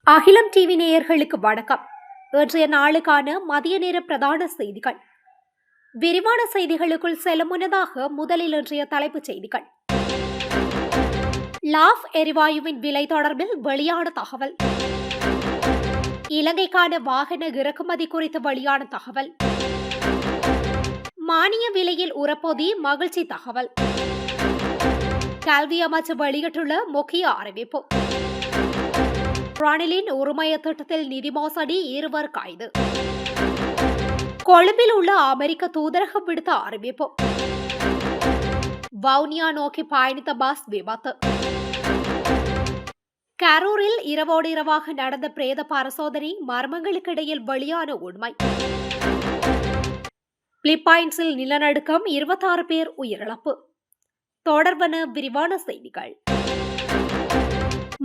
அகிலம் டிவி நேயர்களுக்கு வணக்கம். இன்றைய நாளுக்கான மதிய நேர பிரதான செய்திகள். விரிவான செய்திகளுக்குள் செல்லும் முன்னதாக முதலில் இன்றைய தலைப்புச் செய்திகள். லாஃப் எரிவாயுவின் விலை தொடர்பில் வெளியான தகவல். இலங்கைக்கான வாகன இறக்குமதி குறித்து வெளியான தகவல். மானிய விலையில் உரப்பொதி மகிழ்ச்சி தகவல். கல்வி அமைச்சு வெளியிட்டுள்ள முக்கிய அறிவிப்பு. ரணிலின் உரிமைய திட்டத்தில் நிதி மோசடி, 2 கைது. கொழும்பில் உள்ள அமெரிக்க தூதரகம் விடுத்த அறிவிப்பு. வவுனியா நோக்கி பயணித்த பஸ் விபத்து. கரூரில் இரவோடு இரவாக நடந்த பிரேத பரிசோதனை, மர்மங்களுக்கு இடையில் வெளியான உண்மை. பிலிப்பைன்ஸில் நிலநடுக்கம், 26 பேர் உயிரிழப்பு. தொடர்பான விரிவான செய்திகள்.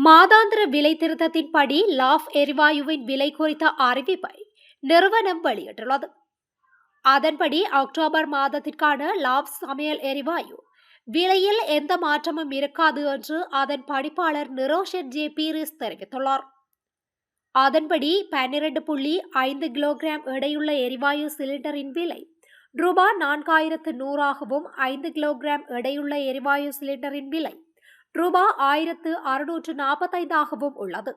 மாதாந்திர விலை திருத்தத்தின்படி லாஃப் எரிவாயுவின் விலை குறித்த அறிவிப்பை நிறுவனம் வெளியிட்டுள்ளது. அதன்படி அக்டோபர் மாதத்திற்கான லாஃப் சமையல் எரிவாயு விலையில் எந்த மாற்றமும் இருக்காது என்று அதன் பணிப்பாளர் நிரோஷன் ஜே பீரிஸ் தெரிவித்துள்ளார். அதன்படி 12.5 கிலோகிராம் எடையுள்ள எரிவாயு சிலிண்டரின் விலை ரூபாய் 4100 5 கிலோகிராம் எடையுள்ள எரிவாயு சிலிண்டரின் விலை ரூபாய் 1645 உள்ளது.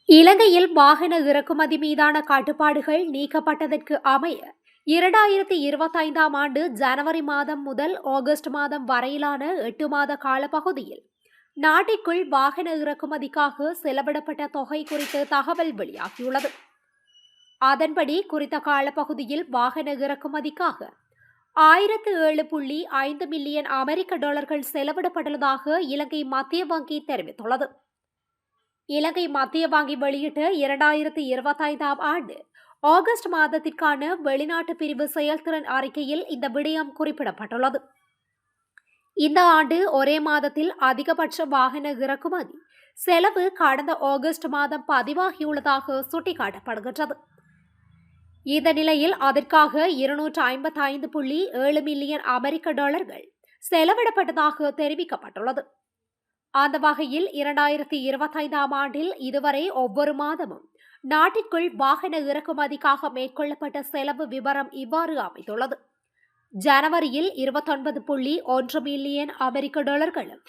இலங்கையில் வாகன இறக்குமதி மீதான கட்டுப்பாடுகள் நீக்கப்பட்டதற்கு அமைய 2025 ஆண்டு ஜனவரி மாதம் முதல் ஆகஸ்ட் மாதம் வரையிலான 8 மாத காலப்பகுதியில் நாட்டிற்குள் வாகன இறக்குமதிக்காக செலவிடப்பட்ட தொகை குறித்து தகவல் வெளியாகியுள்ளது. அதன்படி குறித்த காலப்பகுதியில் வாகன இறக்குமதிக்காக 1007.5 மில்லியன் அமெரிக்க டாலர்கள் செலவிடப்பட்டுள்ளதாக இலங்கை மத்திய வங்கி தெரிவித்துள்ளது. இலங்கை மத்திய வங்கி வெளியிட்ட 2025 ஆண்டு ஆகஸ்ட் மாதத்திற்கான வெளிநாட்டு பிரிவு செயல்திறன் அறிக்கையில் இந்த விடயம் குறிப்பிடப்பட்டுள்ளது. இந்த ஆண்டு ஒரே மாதத்தில் அதிகபட்ச வாகன இறக்குமதி செலவு கடந்த ஆகஸ்ட் மாதம் பதிவாகியுள்ளதாக சுட்டிக்காட்டப்படுகின்றது. இந்த நிலையில் அதற்காக 255.7 மில்லியன் அமெரிக்க டாலர்கள் செலவிடப்பட்டதாக தெரிவிக்கப்பட்டுள்ளது. அந்த வகையில் 2025 ஆண்டில் இதுவரை ஒவ்வொரு மாதமும் நாட்டிற்குள் வாகன இறக்குமதிக்காக மேற்கொள்ளப்பட்ட செலவு விவரம் இவ்வாறு அமைந்துள்ளது. ஜனவரியில் 29.1 மில்லியன் அமெரிக்க டாலர்களும்,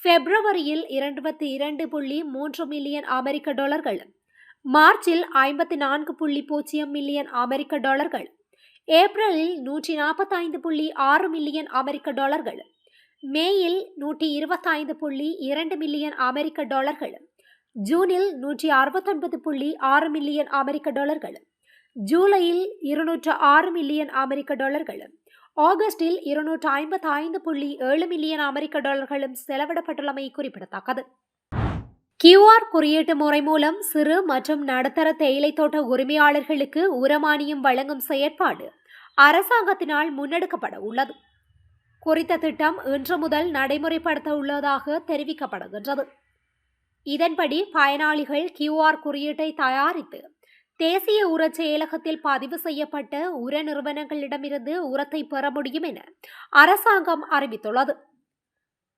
பிப்ரவரியில் 22.3 மில்லியன் அமெரிக்க டாலர்களும், மார்ச்சில் 54.0 மில்லியன் அமெரிக்க டாலர்கள், ஏப்ரலில் 145.6 மில்லியன் அமெரிக்க டாலர்கள், மேயில் 125.2 மில்லியன் அமெரிக்க டாலர்கள், ஜூனில் 169.6 மில்லியன் அமெரிக்க டாலர்கள், ஜூலையில் 206 மில்லியன் அமெரிக்க டாலர்கள், ஆகஸ்டில் 255.7 மில்லியன் அமெரிக்க டாலர்களும் செலவிடப்பட்டுள்ளமை குறிப்பிடத்தக்கது. QR குறியீட்டு முறை மூலம் சிறு மற்றும் நடுத்தர தேயிலை தோட்ட உரிமையாளர்களுக்கு உரமானியம் வழங்கும் செயற்பாடு அரசாங்கத்தினால் முன்னெடுக்கப்பட உள்ளது. குறித்த திட்டம் இன்று முதல் நடைமுறைப்படுத்த உள்ளதாக தெரிவிக்கப்படுகின்றது. இதன்படி பயனாளிகள் QR குறியீட்டை தயாரித்து தேசிய உர செயலகத்தில் பதிவு செய்யப்பட்ட உர நிறுவனங்களிடமிருந்து உரத்தை பெற முடியும் என அரசாங்கம் அறிவித்துள்ளது.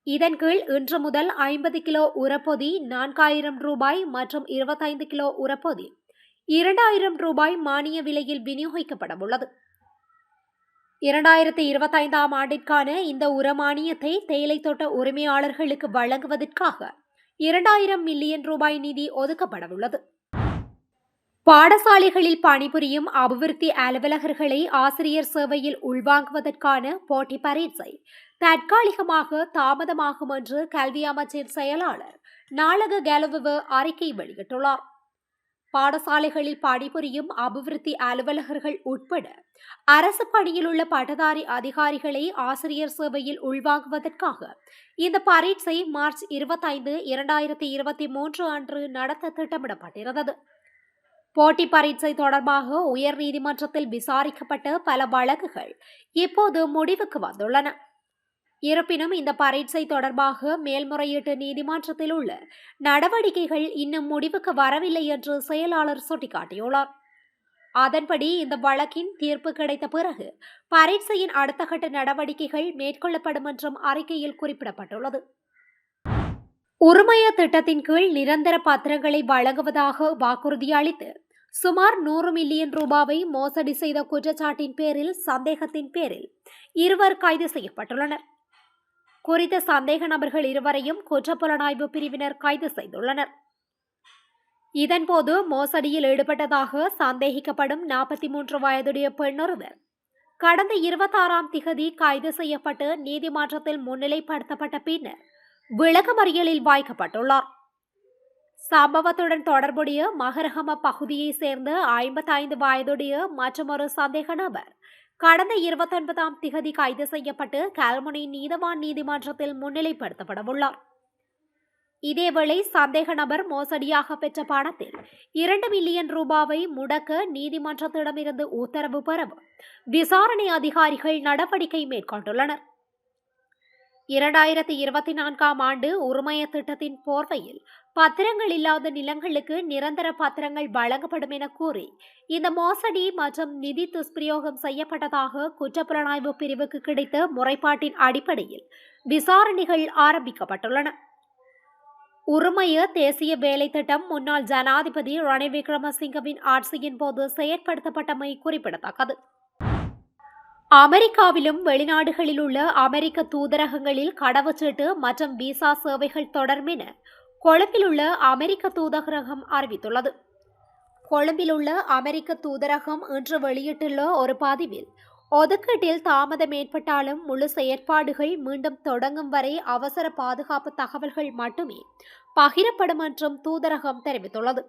இதன் கீழ் இன்று முதல் 50 கிலோ உரப்பொதி 4000 ரூபாய் மற்றும் 25 கிலோ உரப்பொதி 2000 ரூபாய் மானிய விலையில் விநியோகிக்கப்பட உள்ளது. 2025 ஆண்டிற்கான இந்த உரமானியத்தை தேயிலை தோட்ட உரிமையாளர்களுக்கு வழங்குவதற்காக 2000 மில்லியன் ரூபாய் நிதி ஒதுக்கப்பட உள்ளது. பாடசாலைகளில் பணிபுரியும் அபிவிருத்தி அலுவலகர்களை ஆசிரியர் சேவையில் உள்வாங்குவதற்கான போட்டி பரீட்சை தற்காலிகமாக தாமதமாகும் என்று கல்வி அமைச்சின் செயலாளர் நாளக கெலவ அறிக்கை வெளியிட்டுள்ளார். பாடசாலைகளில் பணிபுரியும் அபிவிருத்தி அலுவலகர்கள் உட்பட அரசு பணியில் உள்ள பட்டதாரி அதிகாரிகளை ஆசிரியர் சேவையில் உள்வாங்குவதற்காக இந்த பரீட்சை மார்ச் 25, 2023 அன்று நடத்த திட்டமிடப்பட்டிருந்தது. போட்டி பரீட்சை தொடர்பாக உயர் நீதிமன்றத்தில் விசாரிக்கப்பட்ட பல வழக்குகள் இப்போது முடிவுக்கு வந்துள்ளன. இருப்பினும் இந்த பரீட்சை தொடர்பாக மேல்முறையீட்டு நீதிமன்றத்தில் உள்ள நடவடிக்கைகள் இன்னும் முடிவுக்கு வரவில்லை என்று செயலாளர் சுட்டிக்காட்டியுள்ளார். அதன்படி இந்த வழக்கின் தீர்ப்பு கிடைத்த பிறகு பரீட்சையின் அடுத்த கட்ட நடவடிக்கைகள் மேற்கொள்ளப்படும் என்றும் அறிக்கையில் குறிப்பிடப்பட்டுள்ளது. உரிமைய திட்டத்தின் கீழ் நிரந்தர பத்திரங்களை வழங்குவதாக வாக்குறுதி அளித்து சுமார் 100 மில்லியன் ரூபாவை மோசடி செய்த குற்றச்சாட்டின் பேரில் சந்தேகத்தின் பேரில் இருவர் கைது செய்யப்பட்டுள்ளனர். குறித்த சந்தேக நபர்கள் இருவரையும் குற்றப்புலனாய்வு பிரிவினர் கைது செய்துள்ளனர். இதன்போது மோசடியில் ஈடுபட்டதாக சந்தேகிக்கப்படும் 43 வயதுடைய பெண்ணொருவர் கடந்த 26ஆம் திகதி கைது செய்யப்பட்டு நீதிமன்றத்தில் முன்னிலைப்படுத்தப்பட்ட பின்னர் விளக்கமறியலில் வைக்கப்பட்டுள்ளார். சம்பவத்துடன் தொடர்புடைய மகரகம பகுதியைச் சேர்ந்த 55 வயதுடைய மற்றொரு சந்தேக நபர் கடந்த 29ஆம் திகதி கைது செய்யப்பட்டு கல்முனை நீதவான் நீதிமன்றத்தில் முன்னிலைப்படுத்தப்படவுள்ளார். இதேவேளை சந்தேக நபர் மோசடியாக பெற்ற பணத்தில் 2 மில்லியன் ரூபாவை முடக்க நீதிமன்றத்திடமிருந்து உத்தரவு பெறவும் விசாரணை அதிகாரிகள் நடவடிக்கை மேற்கொண்டுள்ளனர். 2024ஆம் ஆண்டு உரிமைய திட்டத்தின் போர்வையில் பத்திரங்கள் இல்லாத நிலங்களுக்கு நிரந்தர பத்திரங்கள் வழங்கப்படும் என கூறி இந்த மோசடி மற்றும் நிதி துஷ்பிரயோகம் செய்யப்பட்டதாக குற்றப்புலனாய்வு பிரிவுக்கு கிடைத்த முறைப்பாட்டின் அடிப்படையில் விசாரணைகள் ஆரம்பிக்கப்பட்டுள்ளன. உரிமைய தேசிய வேலை திட்டம் முன்னாள் ஜனாதிபதி ரணில் விக்ரமசிங்கவின் ஆட்சியின் போது செயற்படுத்தப்பட்டமை குறிப்பிடத்தக்கது. அமெரிக்காவிலும் வெளிநாடுகளில் உள்ள அமெரிக்க தூதரகங்களில் கடவுச்சீட்டு மற்றும் விசா சேவைகள் தொடரும் என கொழும்பில் உள்ள அமெரிக்க தூதரகம் அறிவித்துள்ளது. கொழும்பில் உள்ள அமெரிக்க தூதரகம் இன்று வெளியிட்டுள்ள ஒரு பதிவில் ஒதுக்கீட்டில் தாமதம் ஏற்பட்டாலும் முழு செயற்பாடுகள் மீண்டும் தொடங்கும் வரை அவசர பாதுகாப்பு தகவல்கள் மட்டுமே பகிரப்படும் என்றும் தூதரகம் தெரிவித்துள்ளது.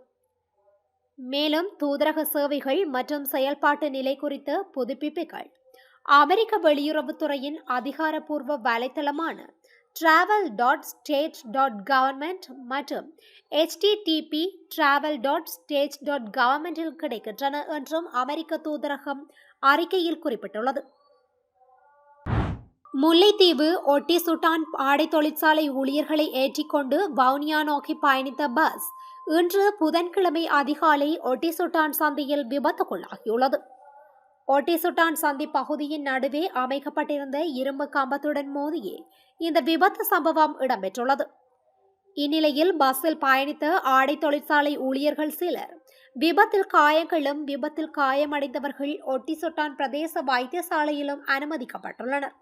மேலும் தூதரக சேவைகள் மற்றும் செயல்பாட்டு நிலை குறித்த புதுப்பிப்புகள் அமெரிக்க வெளியுறவுத்துறையின் அதிகாரப்பூர்வ வலைத்தளமான travel.state.government மற்றும் http://travel.state.government கிடைக்கின்றன என்றும் அமெரிக்க தூதரகம் அறிக்கையில் குறிப்பிட்டுள்ளது. முல்லைத்தீவு ஒட்டி சுட்டான் ஆடை தொழிற்சாலை ஊழியர்களை ஏற்றிக்கொண்டு வவுனியா நோக்கி பயணித்த பஸ் இன்று புதன்கிழமை அதிகாலை ஒட்டி சுட்டான் சந்தியில் விபத்துக்குள்ளாகியுள்ளது. ஒட்டி சுட்டான் சந்தி பகுதியின் நடுவே அமைக்கப்பட்டிருந்த இரும்பு கம்பத்துடன் மோதியே இந்த விபத்து சம்பவம் இடம்பெற்றுள்ளது. இந்நிலையில் பஸ்ஸில் பயணித்த ஆடை தொழிற்சாலை ஊழியர்கள் சிலர் விபத்தில் காயங்களும் விபத்தில் காயமடைந்தவர்கள் ஒட்டி சுட்டான் பிரதேச வைத்தியசாலையிலும் அனுமதிக்கப்பட்டுள்ளனர்.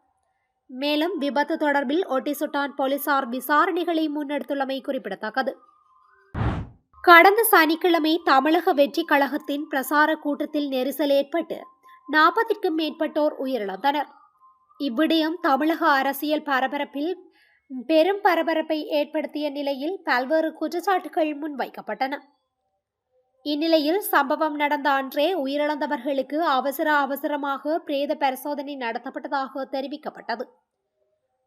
மேலும் விபத்து தொடர்பில் ஒட்டி சுட்டான் போலீசார் விசாரணைகளை முன்னெடுத்துள்ளமை குறிப்பிடத்தக்கது. கடந்த சனிக்கிழமை தமிழக வெற்றி கழகத்தின் பிரசார கூட்டத்தில் நெரிசல் ஏற்பட்டு 40க்கும் மேற்பட்டோர் உயிரிழந்தனர். இவ்விடயம் தமிழக அரசியல் பரபரப்பில் பெரும் பரபரப்பை ஏற்படுத்திய நிலையில் பல்வேறு குற்றச்சாட்டுகள் முன்வைக்கப்பட்டன. இந்நிலையில் சம்பவம் நடந்த அன்றே உயிரிழந்தவர்களுக்கு அவசரமாக பிரேத பரிசோதனை நடத்தப்பட்டதாக தெரிவிக்கப்பட்டது.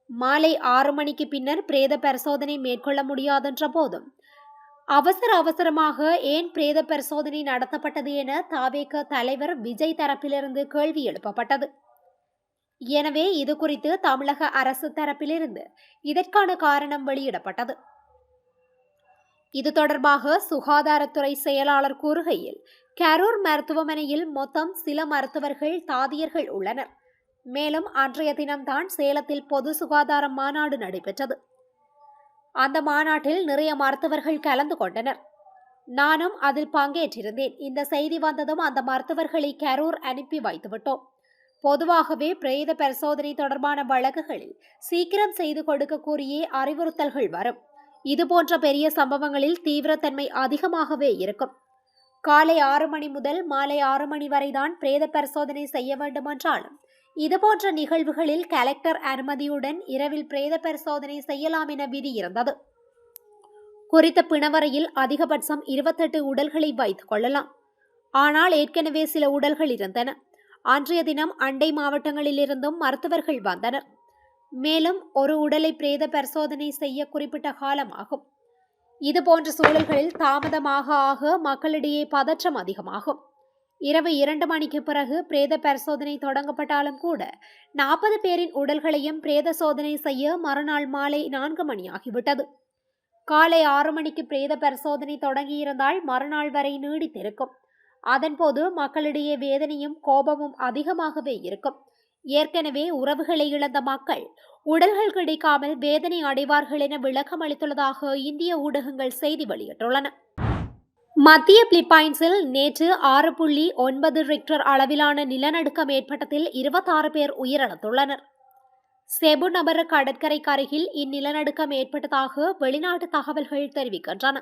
மாலை 6 மணிக்கு பின்னர் பிரேத பரிசோதனை மேற்கொள்ள முடியாதென்ற போதும் அவசரமாக ஏன் பிரேத பரிசோதனை நடத்தப்பட்டது என தாவேக தலைவர் விஜய் தரப்பிலிருந்து கேள்வி எழுப்பப்பட்டது. எனவே இது குறித்து தமிழக அரசு தரப்பிலிருந்து இதற்கான காரணம் வெளியிடப்பட்டது. இது தொடர்பாக சுகாதாரத்துறை செயலாளர் கூறுகையில், கரூர் மருத்துவமனையில் மொத்தம் சில மருத்துவர்கள் தாதியர்கள் உள்ளனர். மேலும் அன்றைய தினம்தான் சேலத்தில் பொது சுகாதார மாநாடு நடைபெற்றது. அந்த மாநாட்டில் நிறைய மருத்துவர்கள் கலந்து கொண்டனர். நானும் அதில் பங்கேற்றிருந்தேன். இந்த செய்தி வந்ததும் அந்த மருத்துவர்களை கரூர் அனுப்பி வைத்துவிட்டோம். பொதுவாகவே பிரேத பரிசோதனை தொடர்பான வழக்குகளில் சீக்கிரம் செய்து கொடுக்க கூறியே அறிவுறுத்தல்கள் வரும். இதுபோன்ற பெரிய சம்பவங்களில் தீவிரத்தன்மை அதிகமாகவே இருக்கும். காலை 6 மணி முதல் மாலை 6 மணி வரைதான் பிரேத பரிசோதனை செய்ய வேண்டுமென்றாலும் இதுபோன்ற நிகழ்வுகளில் கலெக்டர் அனுமதியுடன் இரவில் பிரேத பரிசோதனை செய்யலாம் என விதி இருந்தது. குறித்த பிணவரையில் அதிகபட்சம் 28 உடல்களை வைத்துக் கொள்ளலாம். ஆனால் ஏற்கனவே சில உடல்கள் இருந்தன. அன்றைய தினம் அண்டை மாவட்டங்களிலிருந்தும் மருத்துவர்கள் வந்தனர். மேலும் ஒரு உடலை பிரேத பரிசோதனை செய்ய குறிப்பிட்ட காலமாகும். இதுபோன்ற சூழல்களில் தாமதமாக ஆக மக்களிடையே பதற்றம் அதிகமாகும். இரவு 2 மணிக்கு பிறகு பிரேத பரிசோதனை தொடங்கப்பட்டாலும் கூட 40 பேரின் உடல்களையும் பிரேத சோதனை செய்ய மறுநாள் மாலை 4 மணி ஆகிவிட்டது. காலை 6 மணிக்கு பிரேத பரிசோதனை தொடங்கியிருந்தால் மறுநாள் வரை நீடித்திருக்கும். அதன்போது மக்களிடையே வேதனையும் கோபமும் அதிகமாகவே இருக்கும். ஏற்கனவே உறவுகளை இழந்த மக்கள் உடல்கள் கிடைக்காமல் வேதனை அடைவார்கள் என விளக்கம் அளித்துள்ளதாக இந்திய ஊடகங்கள் செய்தி வெளியிட்டுள்ளன. மத்திய பிலிப்பைன்ஸில் நேற்று 6.9 ரிக்டர் அளவிலான நிலநடுக்கம் ஏற்பட்டதில் 26 பேர் உயிரிழந்துள்ளனர். செபு நபர கடற்கரைக்கு அருகில் இந்நிலநடுக்கம் ஏற்பட்டதாக வெளிநாட்டு தகவல்கள் தெரிவிக்கின்றன.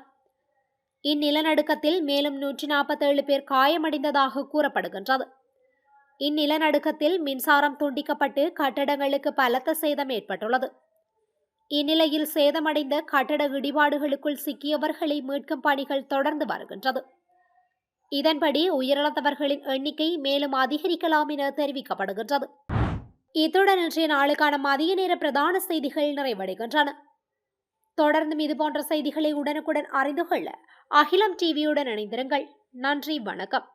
இந்நிலநடுக்கத்தில் மேலும் 147 பேர் காயமடைந்ததாக கூறப்படுகின்றது. இந்நிலநடுக்கத்தில் மின்சாரம் துண்டிக்கப்பட்டு கட்டடங்களுக்கு பலத்த சேதம் ஏற்பட்டுள்ளது. இந்நிலையில் சேதமடைந்த கட்டட இடிபாடுகளுக்குள் சிக்கியவர்களை மீட்கும் பணிகள் தொடர்ந்து வருகின்றது. இதன்படி உயிரிழந்தவர்களின் எண்ணிக்கை மேலும் அதிகரிக்கலாம் என தெரிவிக்கப்படுகின்றது. இத்துடன் இன்றைய நாளுக்கான மதிய நேர பிரதான செய்திகள் நிறைவடைகின்றன. தொடர்ந்தும் இதுபோன்ற செய்திகளை உடனுக்குடன் அறிந்து கொள்ள அகிலம் டிவியுடன் இணைந்திருங்கள். நன்றி, வணக்கம்.